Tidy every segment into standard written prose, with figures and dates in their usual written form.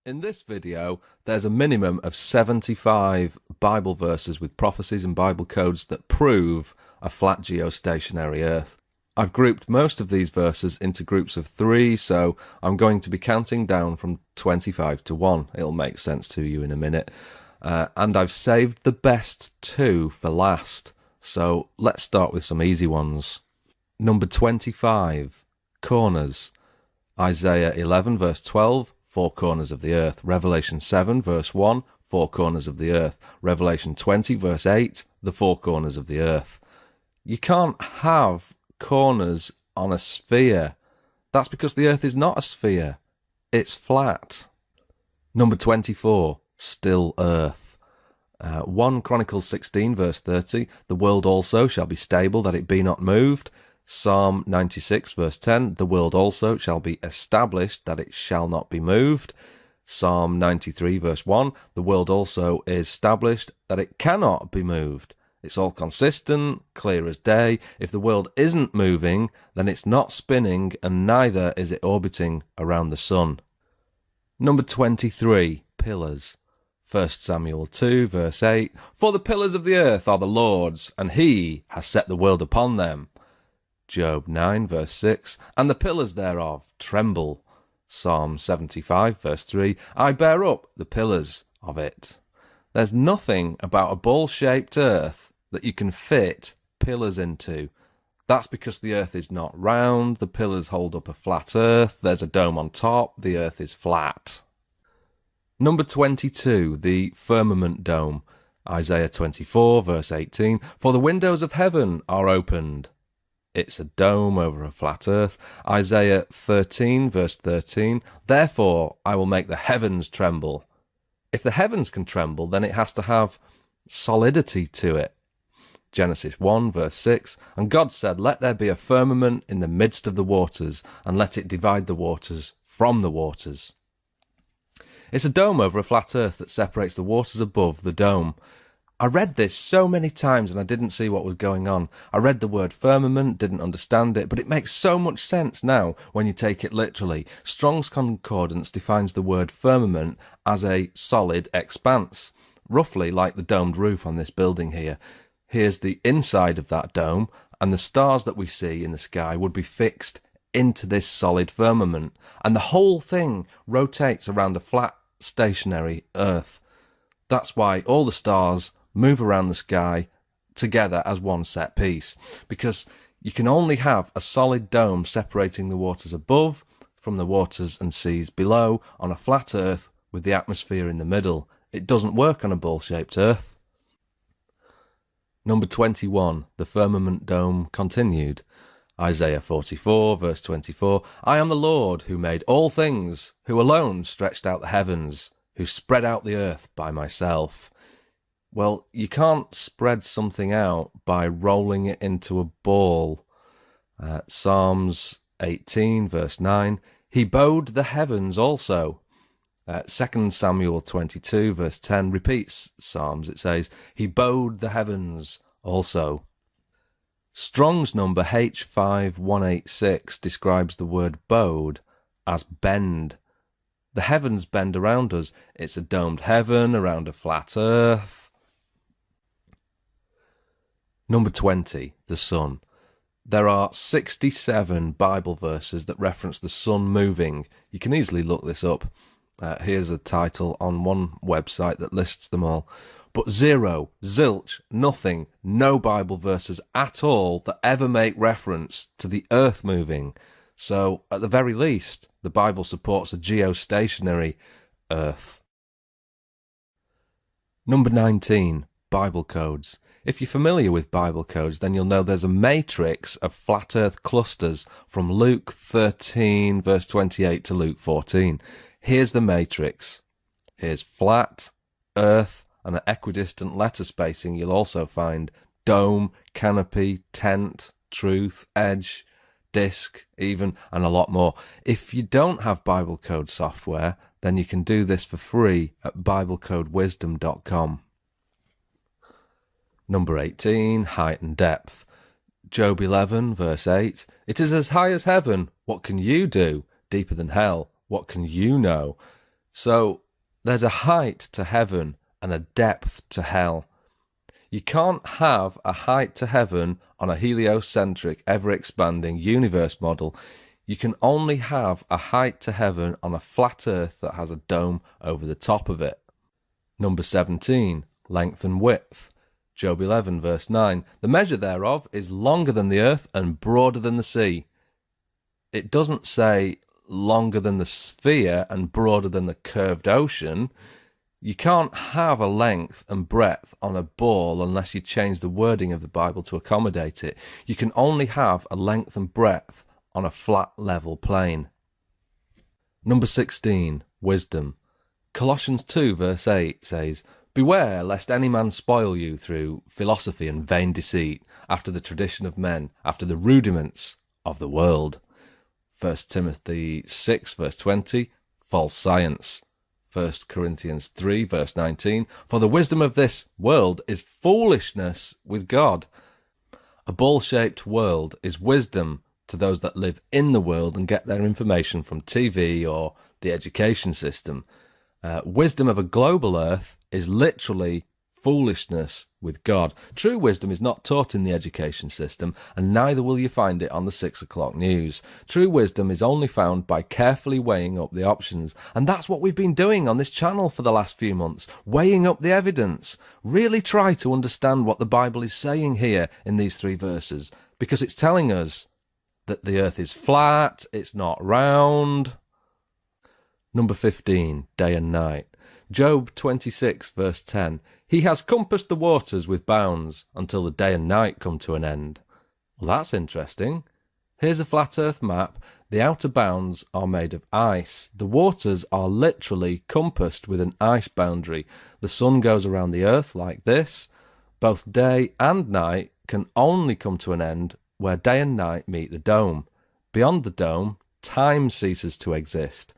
In this video, there's a minimum of 75 Bible verses with prophecies and Bible codes that prove a flat geostationary Earth. I've grouped most of these verses into groups of 3, so I'm going to be counting down from 25 to 1. It'll make sense to you in a minute. And I've saved the best 2 for last. So let's start with some easy ones. Number 25, corners. Isaiah 11 verse 12, 4 corners of the earth. Revelation 7 verse 1, 4 corners of the earth. Revelation 20 verse 8, the 4 corners of the earth. You can't have corners on a sphere. That's because the earth is not a sphere. It's flat. Number 24, still earth. 1 Chronicles 16 verse 30, the world also shall be stable, that it be not moved. Psalm 96 verse 10, the world also shall be established, that it shall not be moved. Psalm 93 verse 1, the world also is established, that it cannot be moved. It's all consistent, clear as day. If the world isn't moving, then it's not spinning, and neither is it orbiting around the sun. Number 23, pillars. 1 Samuel 2 verse 8, for the pillars of the earth are the Lord's, and he has set the world upon them. Job 9 verse 6, and the pillars thereof tremble. Psalm 75 verse 3, I bear up the pillars of it. There's nothing about a ball-shaped earth that you can fit pillars into. That's because the earth is not round, the pillars hold up a flat earth, there's a dome on top, the earth is flat. Number 22, the firmament dome. Isaiah 24 verse 18, for the windows of heaven are opened. It's a dome over a flat earth. Isaiah 13 verse 13, therefore I will make the heavens tremble. If the heavens can tremble, then it has to have solidity to it. Genesis 1 verse 6, and God said, let there be a firmament in the midst of the waters, and let it divide the waters from the waters. It's a dome over a flat earth that separates the waters above the dome. I read this so many times and I didn't see what was going on. I read the word firmament, didn't understand it, but it makes so much sense now when you take it literally. Strong's Concordance defines the word firmament as a solid expanse, roughly like the domed roof on this building here. Here's the inside of that dome, and the stars that we see in the sky would be fixed into this solid firmament, and the whole thing rotates around a flat, stationary Earth. That's why all the stars move around the sky together as one set piece, because you can only have a solid dome separating the waters above from the waters and seas below on a flat Earth with the atmosphere in the middle. It doesn't work on a ball-shaped Earth. Number 21, the firmament dome continued. Isaiah 44 verse 24, I am the Lord who made all things, who alone stretched out the heavens, who spread out the earth by myself. Well, you can't spread something out by rolling it into a ball. Psalms 18 verse 9, he bowed the heavens also. 2 Samuel 22 verse 10 repeats Psalms. It says, he bowed the heavens also. Strong's number H5186 describes the word bowed as bend. The heavens bend around us. It's a domed heaven around a flat earth. Number 20, the sun. There are 67 Bible verses that reference the sun moving. You can easily look this up. Here's a title on one website that lists them all. But zero, zilch, nothing, no Bible verses at all that ever make reference to the earth moving. So, at the very least, the Bible supports a geostationary earth. Number 19, Bible codes. If you're familiar with Bible codes, then you'll know there's a matrix of flat earth clusters from Luke 13 verse 28 to Luke 14. Here's the matrix. Here's flat, earth, and at equidistant letter spacing you'll also find dome, canopy, tent, truth, edge, disc even, and a lot more. If you don't have Bible code software, then you can do this for free at biblecodewisdom.com. Number 18, height and depth. Job 11 verse 8, it is as high as heaven, what can you do? Deeper than hell, what can you know? So there's a height to heaven and a depth to hell. You can't have a height to heaven on a heliocentric, ever-expanding universe model. You can only have a height to heaven on a flat earth that has a dome over the top of it. Number 17, length and width. Job 11, verse 9. The measure thereof is longer than the earth and broader than the sea. It doesn't say longer than the sphere and broader than the curved ocean. You can't have a length and breadth on a ball unless you change the wording of the Bible to accommodate it. You can only have a length and breadth on a flat, level plane. Number 16, wisdom. Colossians 2, verse 8 says, Beware lest any man spoil you through philosophy and vain deceit, after the tradition of men, after the rudiments of the world. 1 Timothy 6, verse 20, false science. 1 Corinthians 3, verse 19, For the wisdom of this world is foolishness with God. A ball-shaped world is wisdom to those that live in the world and get their information from TV or the education system. Wisdom of a global earth is literally foolishness with God. True wisdom is not taught in the education system, and neither will you find it on the 6 o'clock news. True wisdom is only found by carefully weighing up the options, and that's what we've been doing on this channel for the last few months, weighing up the evidence. Really try to understand what the Bible is saying here in these 3 verses, because it's telling us that the earth is flat, it's not round. Number 15, day and night. Job 26, verse 10. He has compassed the waters with bounds until the day and night come to an end. Well, that's interesting. Here's a flat earth map. The outer bounds are made of ice. The waters are literally compassed with an ice boundary. The sun goes around the earth like this. Both day and night can only come to an end where day and night meet the dome. Beyond the dome, time ceases to exist.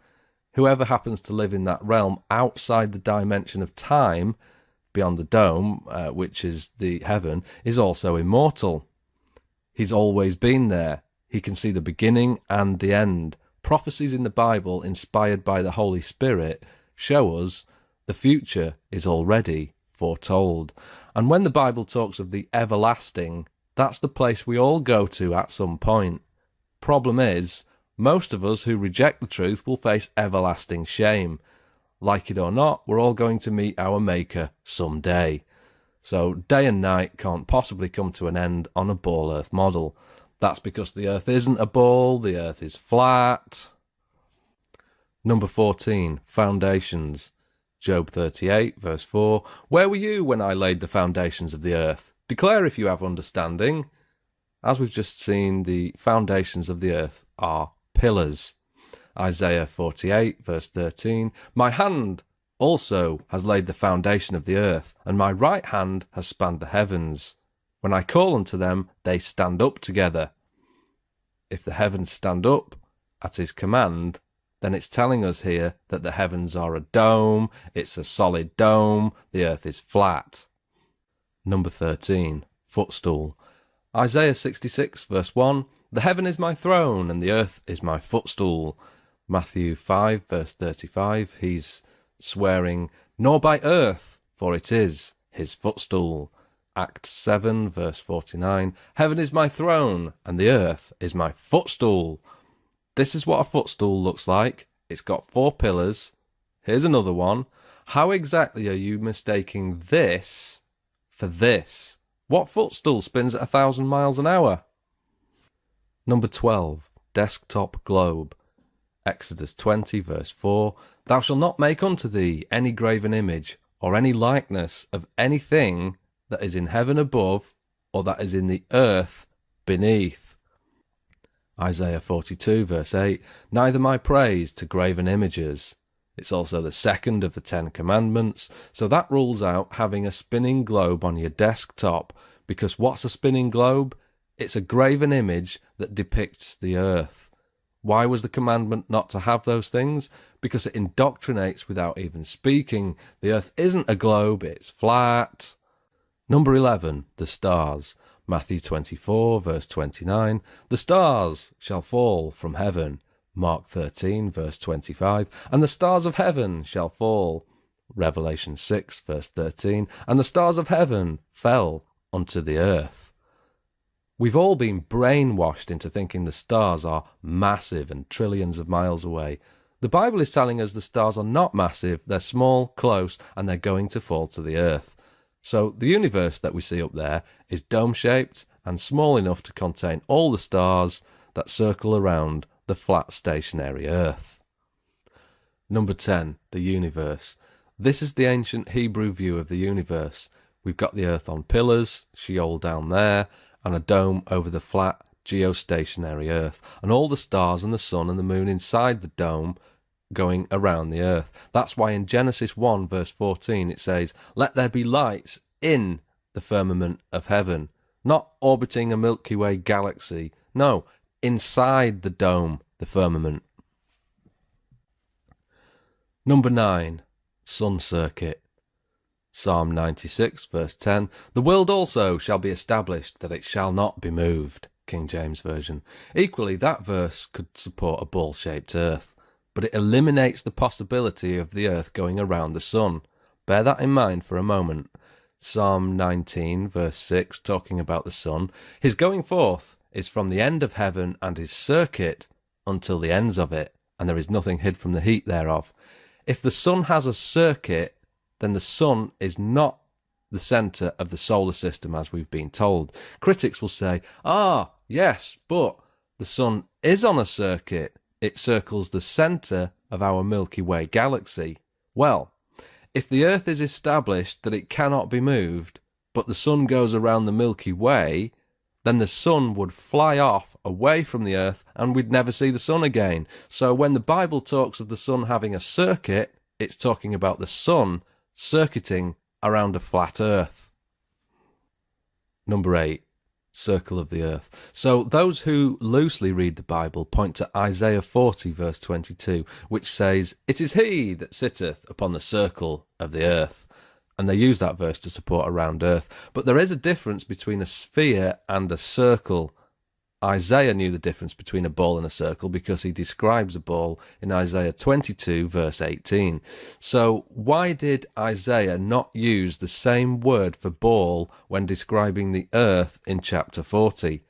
Whoever happens to live in that realm outside the dimension of time, beyond the dome, which is the heaven, is also immortal. He's always been there. He can see the beginning and the end. Prophecies in the Bible, inspired by the Holy Spirit, show us the future is already foretold. And when the Bible talks of the everlasting, that's the place we all go to at some point. Problem is, most of us who reject the truth will face everlasting shame. Like it or not, we're all going to meet our Maker someday. So day and night can't possibly come to an end on a ball earth model. That's because the earth isn't a ball, the earth is flat. Number 14, foundations. Job 38, verse 4. Where were you when I laid the foundations of the earth? Declare if you have understanding. As we've just seen, the foundations of the earth are pillars. Isaiah 48, verse 13. My hand also has laid the foundation of the earth, and my right hand has spanned the heavens. When I call unto them, they stand up together. If the heavens stand up at his command, then it's telling us here that the heavens are a dome, it's a solid dome, the earth is flat. Number 13, footstool. Isaiah 66, verse 1. The heaven is my throne, and the earth is my footstool. Matthew 5, verse 35. He's swearing, nor by earth, for it is his footstool. Acts 7, verse 49. Heaven is my throne, and the earth is my footstool. This is what a footstool looks like. It's got 4 pillars. Here's another one. How exactly are you mistaking this for this? What footstool spins at 1,000 miles an hour? Number 12, desktop globe. Exodus 20, verse 4. Thou shalt not make unto thee any graven image, or any likeness of anything that is in heaven above, or that is in the earth beneath. Isaiah 42, verse 8. Neither my praise to graven images. It's also the second of the 10 commandments, so that rules out having a spinning globe on your desktop, because what's a spinning globe? It's a graven image that depicts the earth. Why was the commandment not to have those things? Because it indoctrinates without even speaking. The earth isn't a globe, it's flat. Number 11, the stars. Matthew 24, verse 29. The stars shall fall from heaven. Mark 13, verse 25, and the stars of heaven shall fall. Revelation 6, verse 13, and the stars of heaven fell unto the earth. We've all been brainwashed into thinking the stars are massive and trillions of miles away. The Bible is telling us the stars are not massive, they're small, close, and they're going to fall to the earth. So the universe that we see up there is dome-shaped and small enough to contain all the stars that circle around the flat stationary earth. Number 10, the universe. This is the ancient Hebrew view of the universe. We've got the earth on pillars, Sheol down there, and a dome over the flat geostationary earth, and all the stars and the sun and the moon inside the dome going around the earth. That's why in Genesis 1 verse 14 it says, "Let there be lights in the firmament of heaven," not orbiting a Milky Way galaxy, no, inside the dome, the firmament. Number 9, sun circuit. Psalm 96 verse 10, "The world also shall be established, that it shall not be moved." King James Version. Equally, that verse could support a ball-shaped earth, but it eliminates the possibility of the earth going around the sun. Bear that in mind for a moment. Psalm 19 verse 6, talking about the sun, "His going forth is from the end of heaven, and his circuit until the ends of it, and there is nothing hid from the heat thereof." If the sun has a circuit, then the sun is not the centre of the solar system as we've been told. Critics will say, yes, but the sun is on a circuit. It circles the centre of our Milky Way galaxy. Well, if the Earth is established that it cannot be moved, but the sun goes around the Milky Way, then the sun would fly off away from the Earth and we'd never see the sun again. So when the Bible talks of the sun having a circuit, it's talking about the sun circuiting around a flat earth. Number 8, circle of the earth. So those who loosely read the Bible point to Isaiah 40 verse 22, which says, "It is he that sitteth upon the circle of the earth." And they use that verse to support a round earth. But there is a difference between a sphere and a circle. Isaiah knew the difference between a ball and a circle because he describes a ball in Isaiah 22 verse 18. So why did Isaiah not use the same word for ball when describing the earth in chapter 40?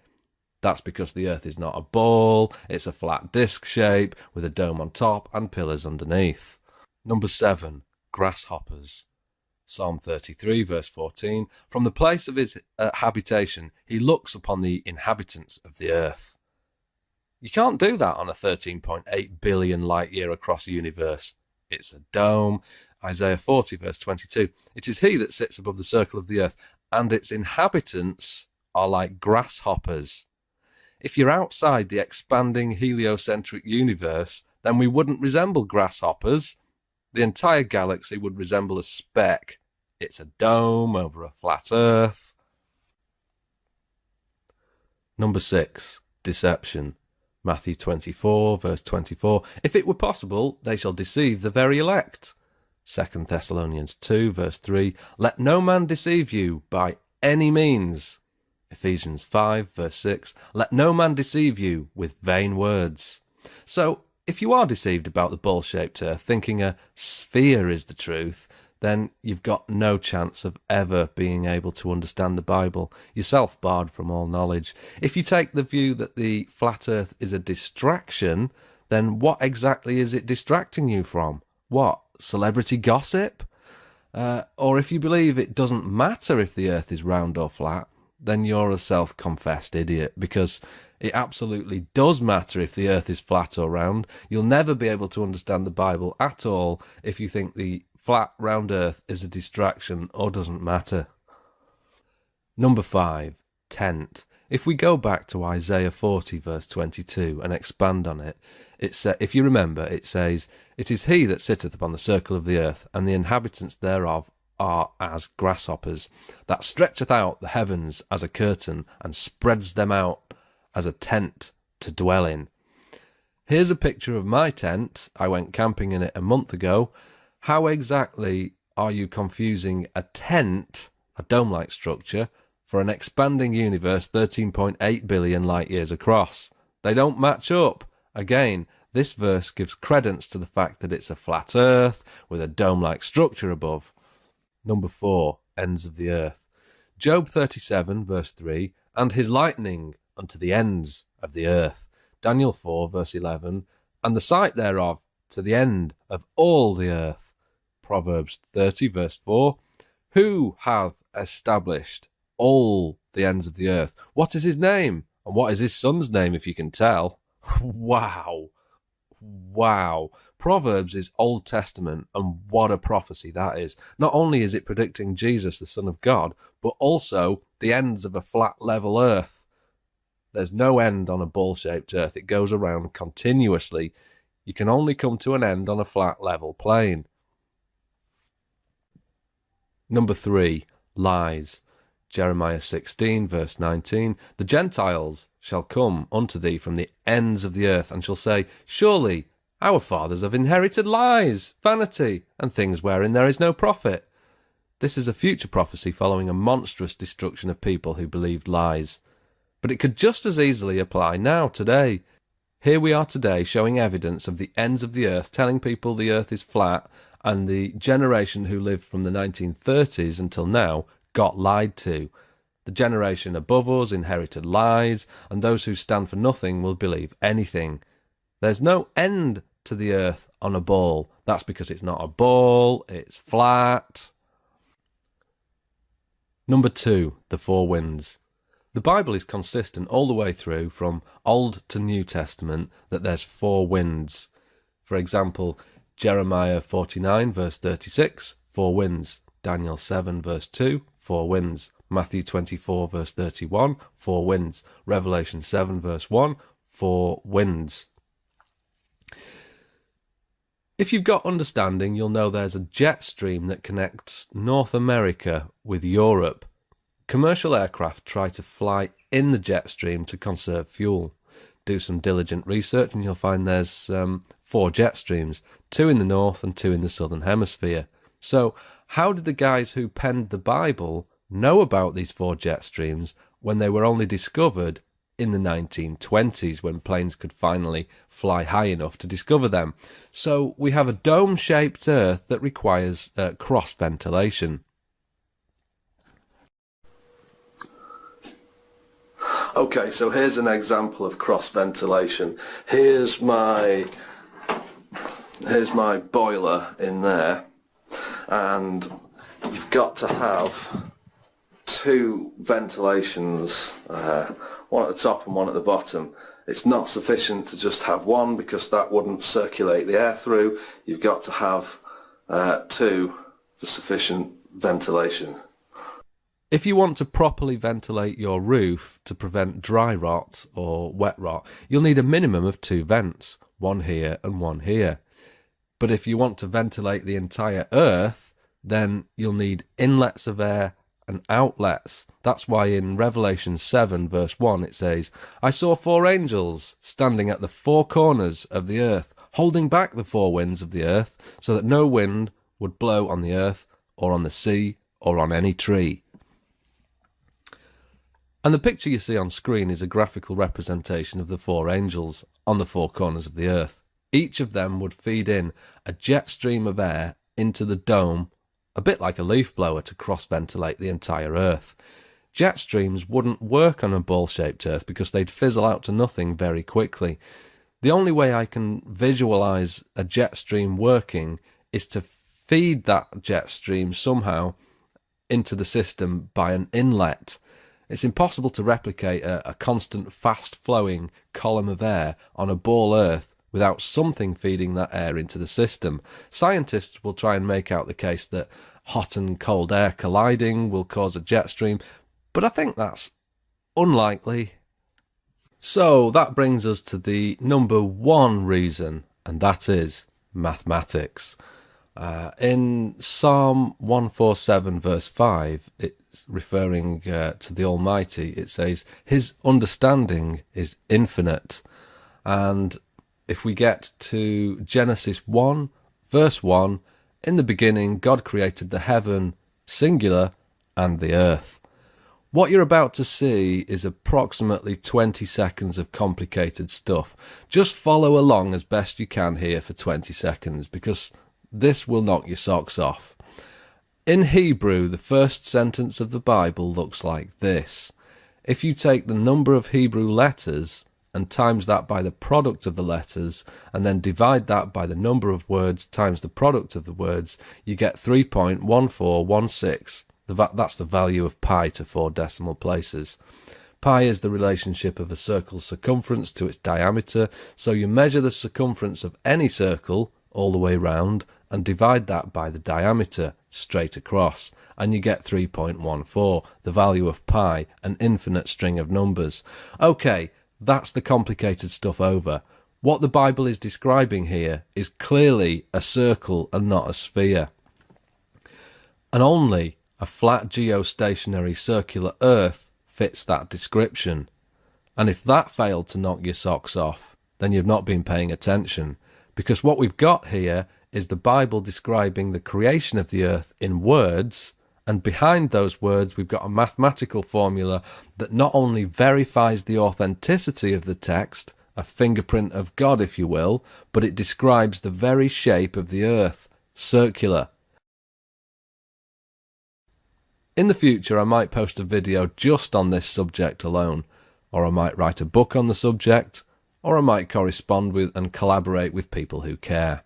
That's because the earth is not a ball, it's a flat disc shape with a dome on top and pillars underneath. Number 7, grasshoppers. Psalm 33 verse 14, "From the place of his habitation he looks upon the inhabitants of the earth." You can't do that on a 13.8 billion light year across universe. It's a dome. Isaiah 40 verse 22, "It is he that sits above the circle of the earth, and its inhabitants are like grasshoppers." If you're outside the expanding heliocentric universe, then we wouldn't resemble grasshoppers. The entire galaxy would resemble a speck. It's a dome over a flat earth. Number 6, deception. Matthew 24, verse 24, "If it were possible, they shall deceive the very elect." 2 Thessalonians 2, verse 3, "Let no man deceive you by any means." Ephesians 5, verse 6, "Let no man deceive you with vain words." So, if you are deceived about the ball-shaped earth, thinking a sphere is the truth, then you've got no chance of ever being able to understand the Bible. You're self-barred from all knowledge. If you take the view that the flat earth is a distraction, then what exactly is it distracting you from? What, celebrity gossip? Or if you believe it doesn't matter if the earth is round or flat, then you're a self-confessed idiot, because it absolutely does matter if the earth is flat or round. You'll never be able to understand the Bible at all if you think the flat, round earth is a distraction or doesn't matter. Number 5, tent. If we go back to Isaiah 40 verse 22 and expand on it, if you remember, it says, "It is he that sitteth upon the circle of the earth, and the inhabitants thereof are as grasshoppers, that stretcheth out the heavens as a curtain, and spreads them out as a tent to dwell in." Here's a picture of my tent. I went camping in it a month ago. How exactly are you confusing a tent, a dome-like structure, for an expanding universe 13.8 billion light years across? They don't match up. Again, this verse gives credence to the fact that it's a flat earth with a dome-like structure above. Number 4, ends of the earth. Job 37, verse 3, and his lightning unto the ends of the earth. Daniel 4, verse 11, and the sight thereof to the end of all the earth. Proverbs 30, verse 4, who hath established all the ends of the earth? What is his name? And what is his son's name, if you can tell? Wow. Proverbs is Old Testament, and what a prophecy that is. Not only is it predicting Jesus, the Son of God, but also the ends of a flat, level earth. There's no end on a ball-shaped earth. It goes around continuously. You can only come to an end on a flat, level plane. Number 3, lies. Jeremiah 16, verse 19, the Gentiles shall come unto thee from the ends of the earth, and shall say, surely our fathers have inherited lies, vanity, and things wherein there is no profit. This is a future prophecy following a monstrous destruction of people who believed lies. But it could just as easily apply now, today. Here we are today showing evidence of the ends of the earth, telling people the earth is flat, and the generation who lived from the 1930s until now got lied to. The generation above us inherited lies, and those who stand for nothing will believe anything. There's no end to the earth on a ball. That's because it's not a ball, it's flat. Number 2, the 4 winds. The Bible is consistent all the way through, from Old to New Testament, that there's 4 winds. For example, Jeremiah 49, verse 36, 4 winds. Daniel 7, verse 2, 4 winds. Matthew 24, verse 31, 4 winds. Revelation 7, verse 1, 4 winds. If you've got understanding, you'll know there's a jet stream that connects North America with Europe. Commercial aircraft try to fly in the jet stream to conserve fuel. Do some diligent research and you'll find there's 4 jet streams, 2 in the north and 2 in the southern hemisphere. So how did the guys who penned the Bible know about these 4 jet streams when they were only discovered in the 1920s, when planes could finally fly high enough to discover them? So we have a dome-shaped earth that requires cross-ventilation. Okay, so here's an example of cross-ventilation. Here's my boiler in there, and you've got to have 2 ventilations, one at the top and one at the bottom. It's not sufficient to just have one, because that wouldn't circulate the air through. You've got to have 2 for sufficient ventilation. If you want to properly ventilate your roof to prevent dry rot or wet rot, you'll need a minimum of 2 vents, one here and one here. But if you want to ventilate the entire earth, then you'll need inlets of air and outlets. That's why in Revelation 7 verse 1 it says, I saw 4 angels standing at the 4 corners of the earth, holding back the 4 winds of the earth, so that no wind would blow on the earth or on the sea or on any tree. And the picture you see on screen is a graphical representation of the 4 angels on the 4 corners of the earth. Each of them would feed in a jet stream of air into the dome, a bit like a leaf blower, to cross-ventilate the entire earth. Jet streams wouldn't work on a ball-shaped earth because they'd fizzle out to nothing very quickly. The only way I can visualize a jet stream working is to feed that jet stream somehow into the system by an inlet. It's impossible to replicate a constant fast-flowing column of air on a ball earth without something feeding that air into the system. Scientists will try and make out the case that hot and cold air colliding will cause a jet stream, but I think that's unlikely. So that brings us to the number 1 reason, and that is mathematics. In Psalm 147 verse 5, it's referring to the Almighty. It says, His understanding is infinite. And if we get to Genesis 1 verse 1, in the beginning God created the heaven, singular, and the earth. What you're about to see is approximately 20 seconds of complicated stuff. Just follow along as best you can here for 20 seconds, because this will knock your socks off. In Hebrew, the first sentence of the Bible looks like this. If you take the number of Hebrew letters and times that by the product of the letters, and then divide that by the number of words times the product of the words, you get 3.1416. That's the value of pi to 4 decimal places. Pi is the relationship of a circle's circumference to its diameter, so you measure the circumference of any circle all the way round and divide that by the diameter straight across, and you get 3.14, the value of pi, an infinite string of numbers. Okay, that's the complicated stuff over. What the Bible is describing here is clearly a circle and not a sphere. And only a flat geostationary circular Earth fits that description. And if that failed to knock your socks off, then you've not been paying attention, because what we've got here is the Bible describing the creation of the earth in words, and behind those words we've got a mathematical formula that not only verifies the authenticity of the text, a fingerprint of God if you will, but it describes the very shape of the earth, circular. In the future I might post a video just on this subject alone, or I might write a book on the subject, or I might correspond with and collaborate with people who care.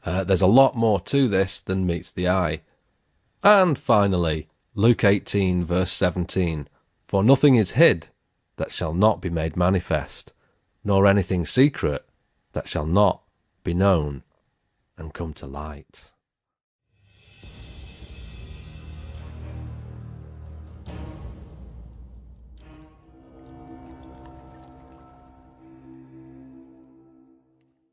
There's a lot more to this than meets the eye. And finally, Luke 18 verse 17, for nothing is hid that shall not be made manifest, nor anything secret that shall not be known and come to light.